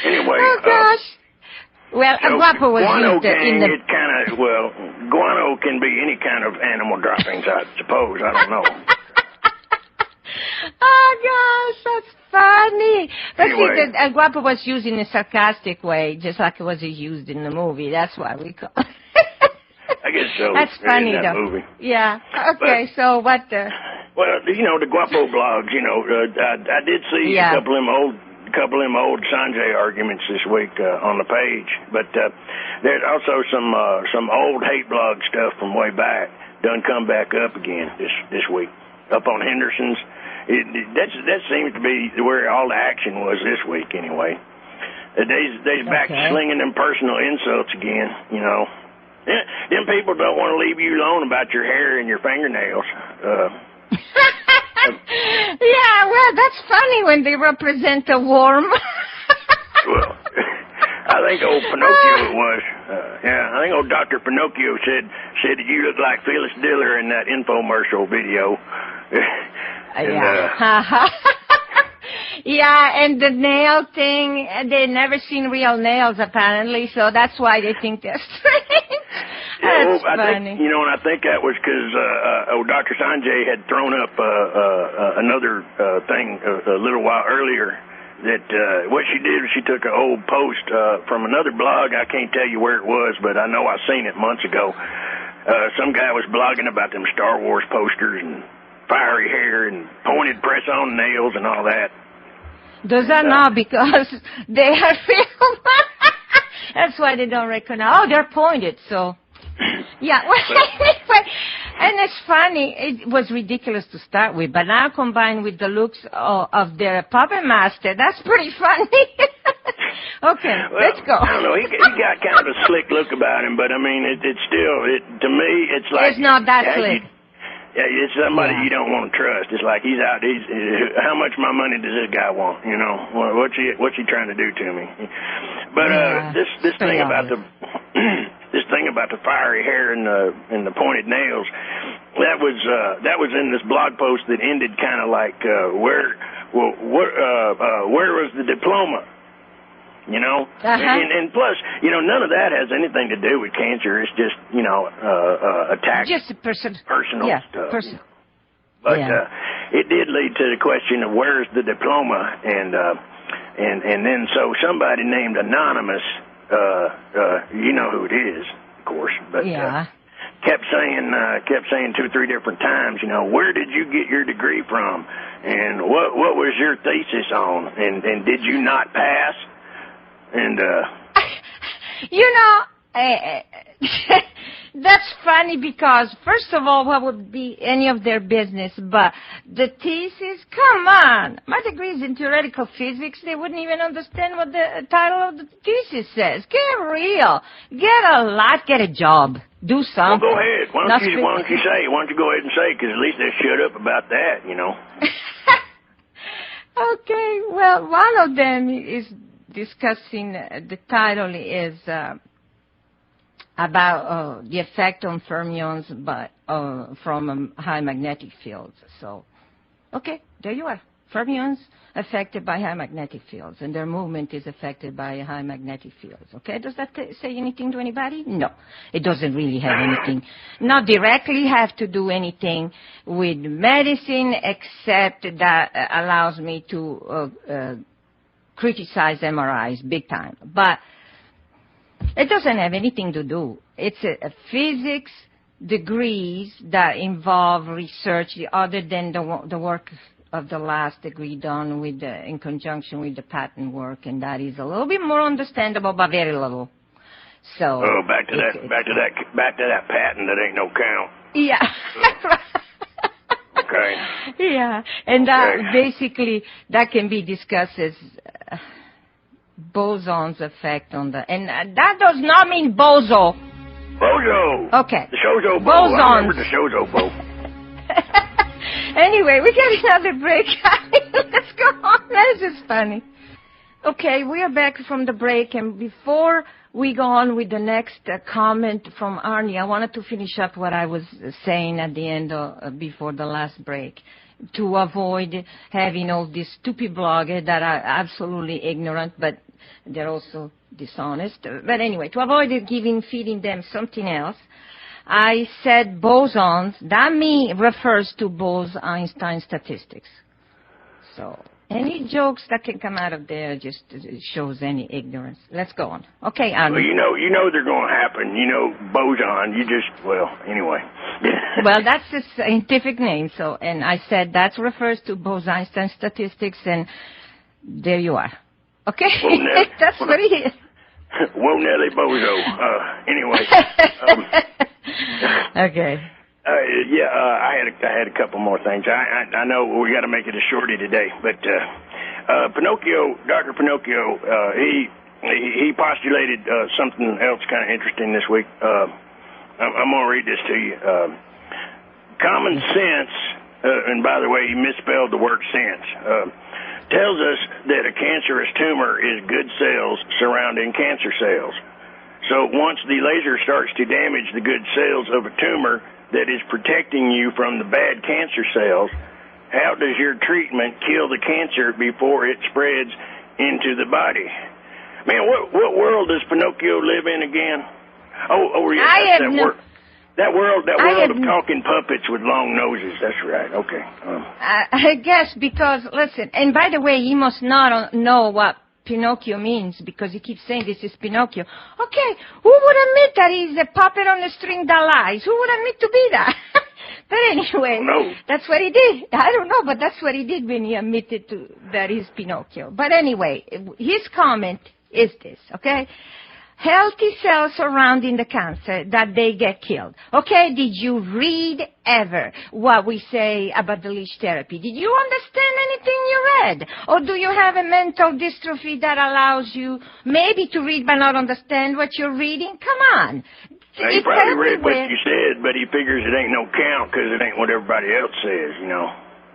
Anyway. Oh, gosh. Well, So guapo was guano used gang, in the... it kind of, well, guano can be any kind of animal droppings, I suppose. I don't know. Oh, gosh, that's funny. But Anyway. see, guapo was used in a sarcastic way, just like it was used in the movie. That's why we call it. I guess so. That's funny, in that though. Movie. Yeah. Okay, so what the... Well, the guapo blogs, I did see a couple of them old Sanjay arguments this week on the page, but there's also some old hate blog stuff from way back done come back up again this week up on Henderson's. That seems to be where all the action was this week anyway. They's back slinging them personal insults again. Them people don't want to leave you alone about your hair and your fingernails. Yeah, well, that's funny when they represent a worm. Well, I think old Pinocchio was. I think old Dr. Pinocchio said that you look like Phyllis Diller in that infomercial video. Yeah, and the nail thing, they never seen real nails apparently, so that's why they think they're strange. That's funny. And I think that was because Dr. Sanjay had thrown up another thing a little while earlier. That what she did was she took an old post from another blog. I can't tell you where it was, but I know I seen it months ago. Some guy was blogging about them Star Wars posters and fiery hair and pointed press-on nails and all that. Those are not because they are real. That's why they don't recognize. Oh, they're pointed, so... Yeah, and it's funny. It was ridiculous to start with, but now combined with the looks of their puppet master, that's pretty funny. Okay, let's go. I don't know. He got kind of a slick look about him, but I mean, it's still, to me, it's like... It's not that slick. Yeah, it's somebody you don't want to trust. It's like he's out. How much my money does this guy want? What's he trying to do to me? But this thing about the this thing about the fiery hair and the pointed nails, that was in this blog post that ended kind of like where was the diploma? And plus, none of that has anything to do with cancer. It's just, attack. Just personal stuff. But it did lead to the question of where's the diploma, and then so somebody named Anonymous, you know who it is, of course, but kept saying 2 or 3 different times, where did you get your degree from, and what was your thesis on, and did you not pass? And, that's funny because, first of all, what would be any of their business? But the thesis, come on. My degree is in theoretical physics. They wouldn't even understand what the title of the thesis says. Get real. Get a lot. Get a job. Do something. Well, go ahead. Why don't you go ahead and say, because at least they shut up about that, Okay. Well, one of them is discussing, the title is about the effect on fermions from high magnetic fields. So, okay, there you are. Fermions affected by high magnetic fields, and their movement is affected by high magnetic fields. Okay, does that say anything to anybody? No, it doesn't really have anything. Not directly have to do anything with medicine, except that allows me to criticize MRIs big time. But it doesn't have anything to do. It's a physics degrees that involve research other than the work of the last degree done in conjunction with the patent work, and that is a little bit more understandable, but very little. So. Oh, back to that patent that ain't no count. Yeah. Okay. Yeah, and basically that can be discussed as boson's effect on the, and that does not mean bozo. Bozo. Okay. The Shozo Bo. Bosons. I remember the Shozo Bo. Anyway, we get another break. Let's go on. This is funny. Okay, we are back from the break, and before we go on with the next comment from Arnie, I wanted to finish up what I was saying at the end before the last break. to avoid having all these stupid bloggers that are absolutely ignorant, but they're also dishonest. But anyway, to avoid feeding them something else, I said bosons. That refers to Bose-Einstein statistics. So any jokes that can come out of there just shows any ignorance. Let's go on. Okay, Arnie. Well, you know they're going to happen. You know, boson. Anyway. Well, that's the scientific name. So, and I said that refers to Bose-Einstein statistics, and there you are. Okay, that's what it is. Whoa, Nelly Bozo. Anyway. Okay. I had a couple more things. I know we got to make it a shorty today, but Dr. Pinocchio, he postulated something else kind of interesting this week. I'm going to read this to you. Common sense, and by the way, he misspelled the word sense, tells us that a cancerous tumor is good cells surrounding cancer cells. So once the laser starts to damage the good cells of a tumor that is protecting you from the bad cancer cells, how does your treatment kill the cancer before it spreads into the body? Man, what world does Pinocchio live in again? That world of talking puppets with long noses. That's right. Okay. I guess because, listen, and by the way, he must not know what Pinocchio means because he keeps saying this is Pinocchio. Okay, who would admit that he's a puppet on a string that lies? Who would admit to be that? But anyway, that's what he did. I don't know, but that's what he did when he admitted to that he's Pinocchio. But anyway, his comment is this, okay? Healthy cells surrounding the cancer, that they get killed. Okay, did you read ever what we say about the leash therapy? Did you understand anything you read? Or do you have a mental dystrophy that allows you maybe to read but not understand what you're reading? Come on. Well, he probably read what you said, but he figures it ain't no count because it ain't what everybody else says, you know.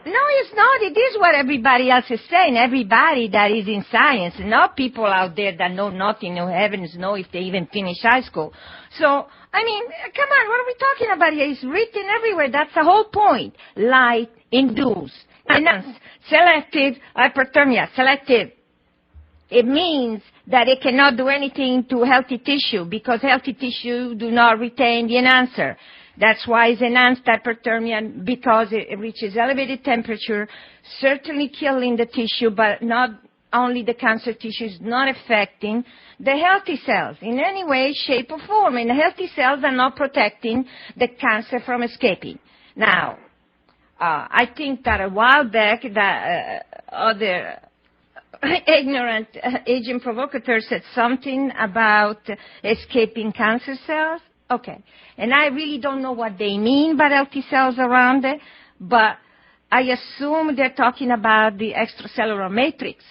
No, it's not. It is what everybody else is saying. Everybody that is in science, not people out there that know nothing, no heavens know if they even finish high school. So, I mean, come on, what are we talking about here? It's written everywhere. That's the whole point. Light induce. Selective hyperthermia. Selective. It means that it cannot do anything to healthy tissue because healthy tissue do not retain the enhancer. That's why it's enhanced hyperthermia, because it reaches elevated temperature, certainly killing the tissue, but not only the cancer tissue, is not affecting the healthy cells in any way, shape, or form. And the healthy cells are not protecting the cancer from escaping. Now, I think that a while back, that other ignorant agent provocateur said something about escaping cancer cells. Okay. And I really don't know what they mean by healthy cells around it, but I assume they're talking about the extracellular matrix.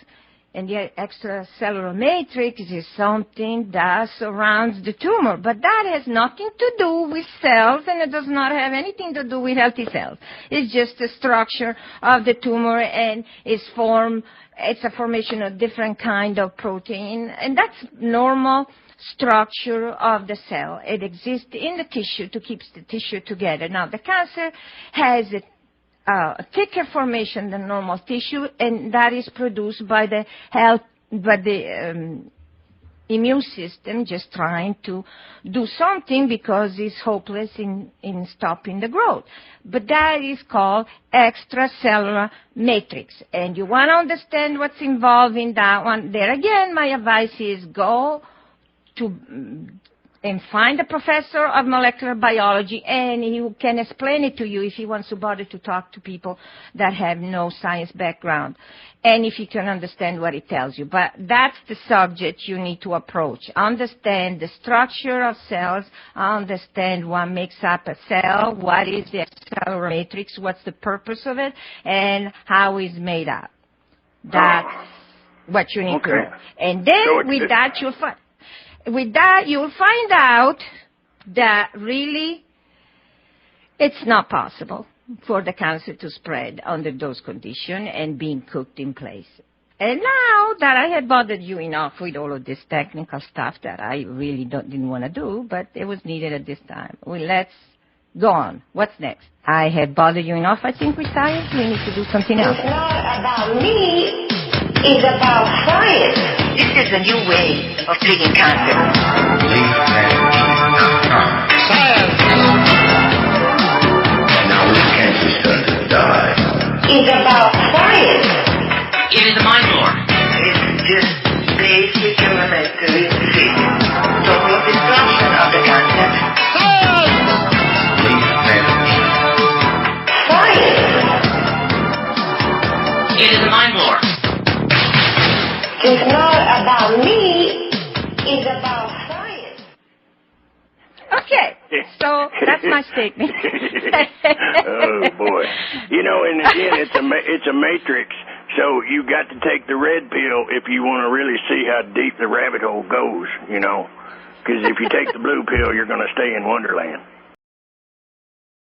And the extracellular matrix is something that surrounds the tumor. But that has nothing to do with cells, and it does not have anything to do with healthy cells. It's just the structure of the tumor, and it's a formation of different kind of protein, and that's normal structure of the cell. It exists in the tissue to keep the tissue together. Now, the cancer has a thicker formation than normal tissue, and that is produced by the immune system just trying to do something because it's hopeless in stopping the growth. But that is called extracellular matrix. And you want to understand what's involved in that one. There again, my advice is go and find a professor of molecular biology, and he can explain it to you if he wants to bother to talk to people that have no science background, and if you can understand what it tells you. But that's the subject you need to approach. Understand the structure of cells, understand what makes up a cell, what is the cellular matrix, what's the purpose of it, and how it's made up. That's what you need to know. And then with that, you'll find out that really it's not possible for the cancer to spread under those conditions and being cooked in place. And now that I had bothered you enough with all of this technical stuff that I really didn't want to do, but it was needed at this time, let's Go on. What's next? I have bothered you enough, I think, with science. We need to do something else. It's not about me. It's about science. This is a new way of treating cancer. Science! Now this cancer starts to die. It's about science. It is a mind blower. It's just basic elementary physics. Total destruction of the concept. It is a mind blower. It's not about me. It's about science. Okay. So that's my statement. Oh boy! You know, and again, it's a matrix. So you got to take the red pill if you want to really see how deep the rabbit hole goes. You know, because if you take the blue pill, you're going to stay in Wonderland.